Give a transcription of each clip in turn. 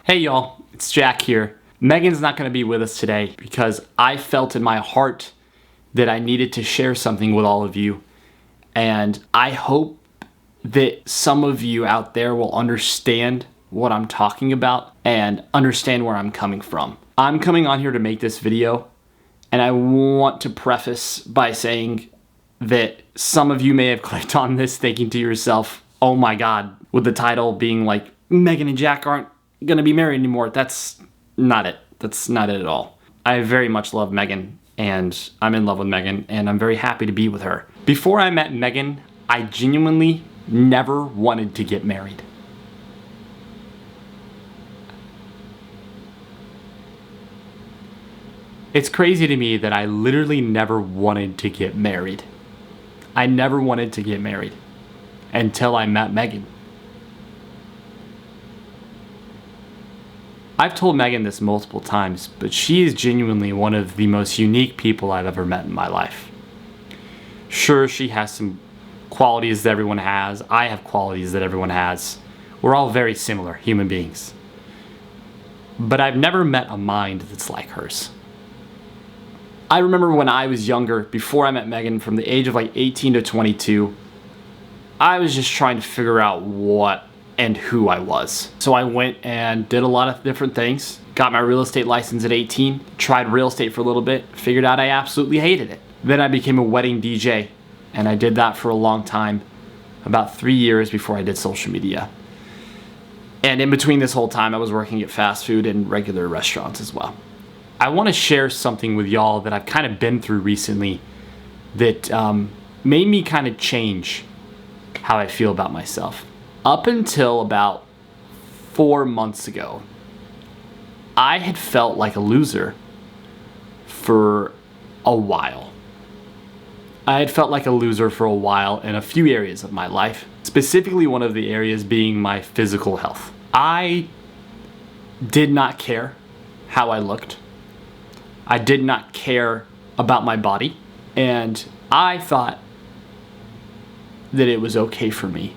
Hey y'all, it's Jack here. Megan's not going to be with us today because I felt in my heart that I needed to share something with all of you. And I hope that some of you out there will understand what I'm talking about and understand where I'm coming from. I'm coming on here to make this video, and I want to preface by saying that some of you may have clicked on this thinking to yourself, oh my God, with the title being like, Megan and Jack aren't gonna be married anymore. That's not it. That's not it at all. I very much love Megan, and I'm in love with Megan, and I'm very happy to be with her. Before I met Megan, I genuinely never wanted to get married. It's crazy to me that I literally never wanted to get married. I never wanted to get married until I met Megan. I've told Megan this multiple times, but she is genuinely one of the most unique people I've ever met in my life. Sure, she has some qualities that everyone has. I have qualities that everyone has. We're all very similar human beings. But I've never met a mind that's like hers. I remember when I was younger, before I met Megan, from the age of like 18 to 22, I was just trying to figure out what and who I was. So I went and did a lot of different things. Got my real estate license at 18, tried real estate for a little bit, figured out I absolutely hated it. Then I became a wedding DJ, and I did that for a long time, about 3 years before I did social media. And in between this whole time, I was working at fast food and regular restaurants as well. I want to share something with y'all that I've kind of been through recently that made me kind of change how I feel about myself. Up until about 4 months ago, I had felt like a loser for a while. I had felt like a loser for a while in a few areas of my life, specifically one of the areas being my physical health. I did not care how I looked. I did not care about my body, and I thought that it was okay for me.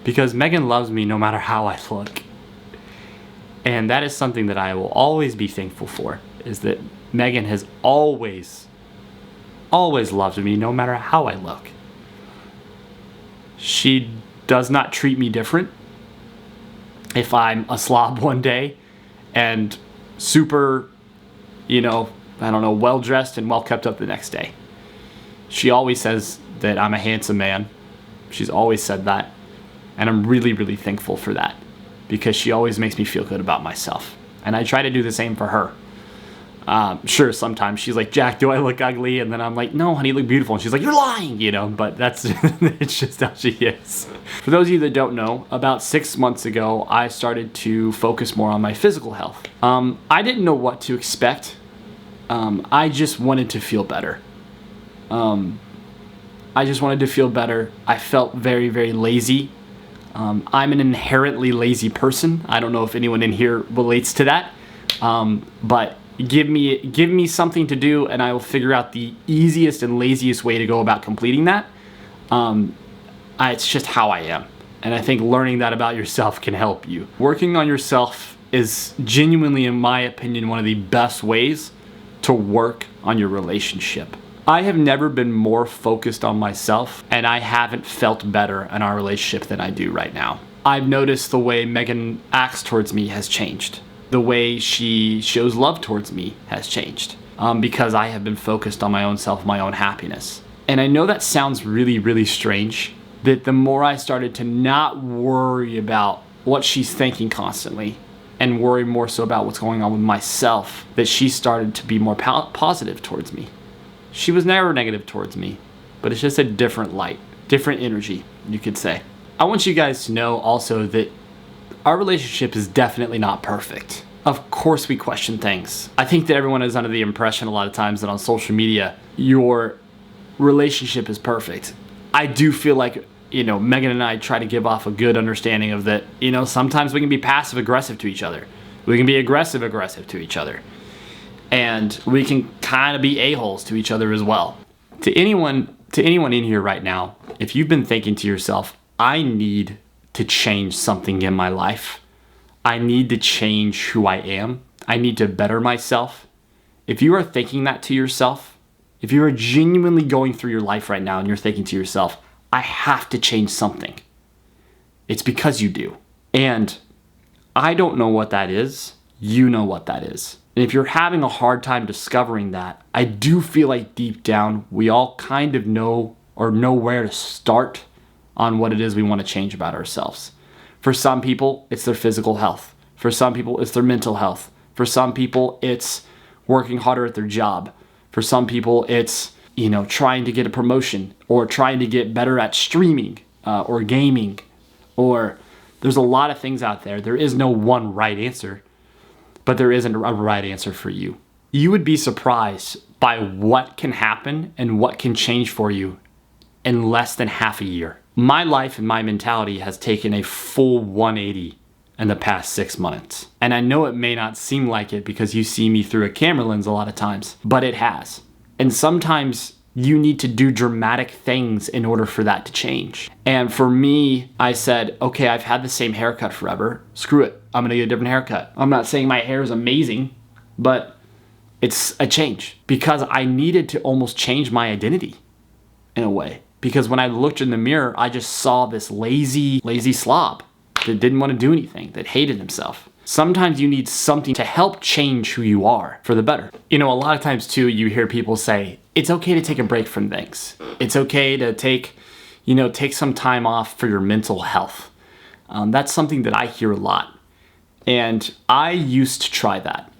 Because Megan loves me no matter how I look. And that is something that I will always be thankful for, is that Megan has always loved me no matter how I look. She does not treat me different if I'm a slob one day and super, well dressed and well kept up the next day. She always says that I'm a handsome man. She's always said that. And I'm really, really thankful for that, because she always makes me feel good about myself. And I try to do the same for her. Sure, sometimes she's like, Jack, do I look ugly? And then I'm like, no, honey, you look beautiful. And she's like, you're lying, but that's it's just how she is. For those of you that don't know, about 6 months ago, I started to focus more on my physical health. I didn't know what to expect. I just wanted to feel better. I just wanted to feel better. I felt very, very lazy. I'm an inherently lazy person. I don't know if anyone in here relates to that. But give me something to do, and I will figure out the easiest and laziest way to go about completing that. It's just how I am. And I think learning that about yourself can help you. Working on yourself is genuinely, in my opinion, one of the best ways to work on your relationship. I have never been more focused on myself, and I haven't felt better in our relationship than I do right now. I've noticed the way Megan acts towards me has changed. The way she shows love towards me has changed, because I have been focused on my own self, my own happiness. And I know that sounds really, really strange, that the more I started to not worry about what she's thinking constantly and worry more so about what's going on with myself, that she started to be more positive towards me. She was never negative towards me, but it's just a different light, different energy, you could say. I want you guys to know also that our relationship is definitely not perfect. Of course we question things. I think that everyone is under the impression a lot of times that on social media, your relationship is perfect. I do feel like, Megan and I try to give off a good understanding of that, sometimes we can be passive aggressive to each other. We can be aggressive to each other. And we can kind of be a-holes to each other as well. To anyone in here right now, if you've been thinking to yourself, I need to change something in my life. I need to change who I am. I need to better myself. If you are thinking that to yourself, if you are genuinely going through your life right now and you're thinking to yourself, I have to change something, it's because you do. And I don't know what that is. You know what that is. And if you're having a hard time discovering that, I do feel like deep down, we all kind of know or know where to start on what it is we want to change about ourselves. For some people, it's their physical health. For some people, it's their mental health. For some people, it's working harder at their job. For some people, it's, trying to get a promotion or trying to get better at streaming or gaming, or there's a lot of things out there. There is no one right answer, but there isn't a right answer for you. You would be surprised by what can happen and what can change for you in less than half a year. My life and my mentality has taken a full 180 in the past 6 months. And I know it may not seem like it because you see me through a camera lens a lot of times, but it has. And sometimes you need to do dramatic things in order for that to change. And for me, I said, okay, I've had the same haircut forever. Screw it. I'm gonna get a different haircut. I'm not saying my hair is amazing, but it's a change because I needed to almost change my identity in a way. Because when I looked in the mirror, I just saw this lazy slob that didn't want to do anything, that hated himself. Sometimes you need something to help change who you are for the better. A lot of times too, you hear people say, it's okay to take a break from things. It's okay to take some time off for your mental health. That's something that I hear a lot. And I used to try that.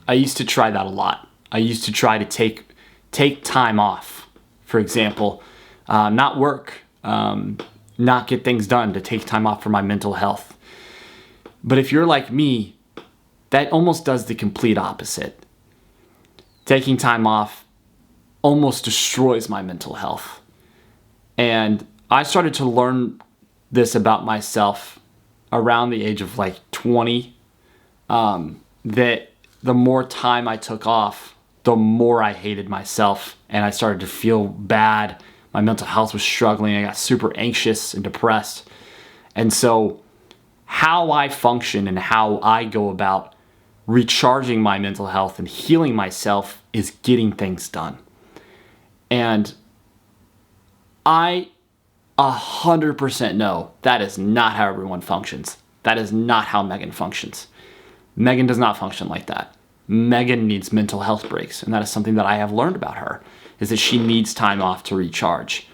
I used to try that a lot. I used to try to take time off. For example, not work, not get things done, to take time off for my mental health. But if you're like me, that almost does the complete opposite. Taking time off almost destroys my mental health. And I started to learn this about myself around the age of 20, that the more time I took off, the more I hated myself and I started to feel bad. My mental health was struggling. I got super anxious and depressed. And so how I function and how I go about recharging my mental health and healing myself is getting things done. And I 100% know that is not how everyone functions. That is not how Meghan functions. Meghan does not function like that. Meghan needs mental health breaks, and that is something that I have learned about her, is that she needs time off to recharge.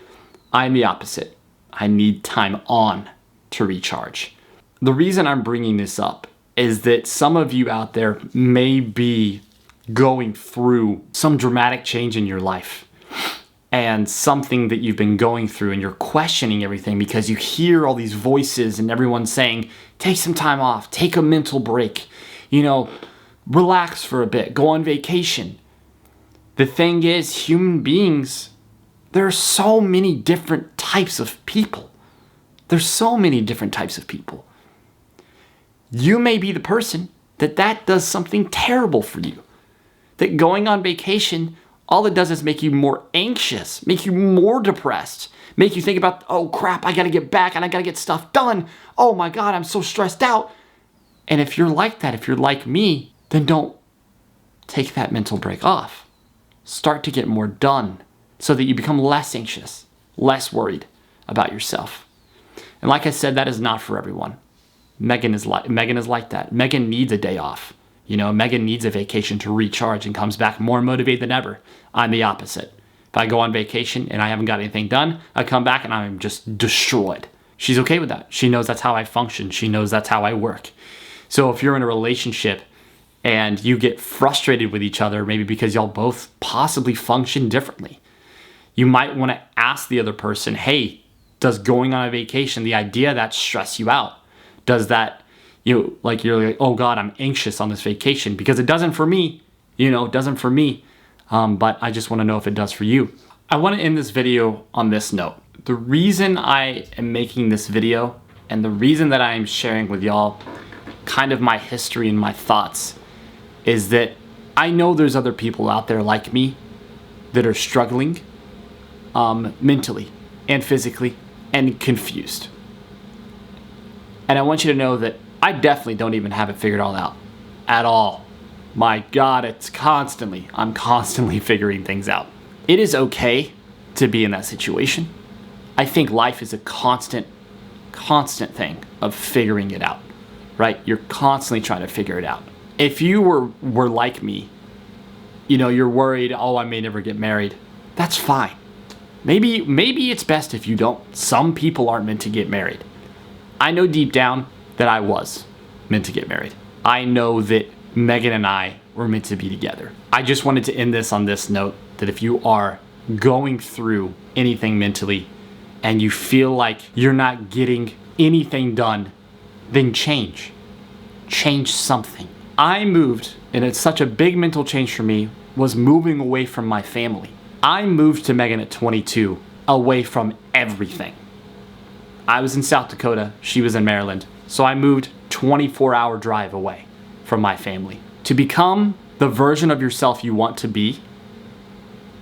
I'm the opposite. I need time on to recharge. The reason I'm bringing this up is that some of you out there may be going through some dramatic change in your life and something that you've been going through, and you're questioning everything because you hear all these voices and everyone's saying, take some time off, take a mental break, relax for a bit, go on vacation. The thing is, human beings, there are so many different types of people. There's so many different types of people. You may be the person that does something terrible for you. That going on vacation, all it does is make you more anxious, make you more depressed, make you think about, oh crap, I gotta get back and I gotta get stuff done. Oh my God, I'm so stressed out. And if you're like that, if you're like me, then don't take that mental break off. Start to get more done so that you become less anxious, less worried about yourself. And like I said, that is not for everyone. Meghan is like that. Meghan needs a day off. Meghan needs a vacation to recharge and comes back more motivated than ever. I'm the opposite. If I go on vacation and I haven't got anything done, I come back and I'm just destroyed. She's okay with that. She knows that's how I function. She knows that's how I work. So if you're in a relationship and you get frustrated with each other, maybe because y'all both possibly function differently, you might want to ask the other person, hey, does going on a vacation, the idea of that stress you out? Does that, you're like, oh God, I'm anxious on this vacation? Because it doesn't for me, it doesn't for me. But I just want to know if it does for you. I want to end this video on this note. The reason I am making this video and the reason that I am sharing with y'all kind of my history and my thoughts is that I know there's other people out there like me that are struggling mentally and physically and confused. And I want you to know that I definitely don't even have it figured all out. At all. My God, I'm constantly figuring things out. It is okay to be in that situation. I think life is a constant thing of figuring it out, right? You're constantly trying to figure it out. If you were like me, you know, you're worried, oh, I may never get married. That's fine. Maybe it's best if you don't. Some people aren't meant to get married. I know deep down that I was meant to get married. I know that Meghan and I were meant to be together. I just wanted to end this on this note, that if you are going through anything mentally and you feel like you're not getting anything done, then change. Change something. I moved, and it's such a big mental change for me, was moving away from my family. I moved to Meghan at 22, away from everything. I was in South Dakota, she was in Maryland, so I moved 24-hour drive away from my family. To become the version of yourself you want to be,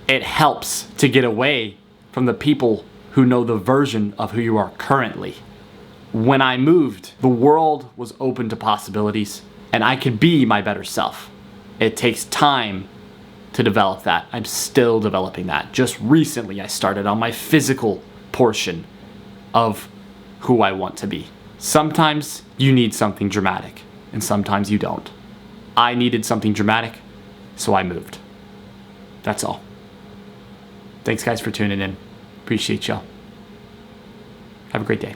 it helps to get away from the people who know the version of who you are currently. When I moved, the world was open to possibilities, and I could be my better self. It takes time to develop that. I'm still developing that. Just recently, I started on my physical portion of who I want to be. Sometimes you need something dramatic, and sometimes you don't. I needed something dramatic, so I moved. That's all. Thanks, guys, for tuning in. Appreciate y'all. Have a great day.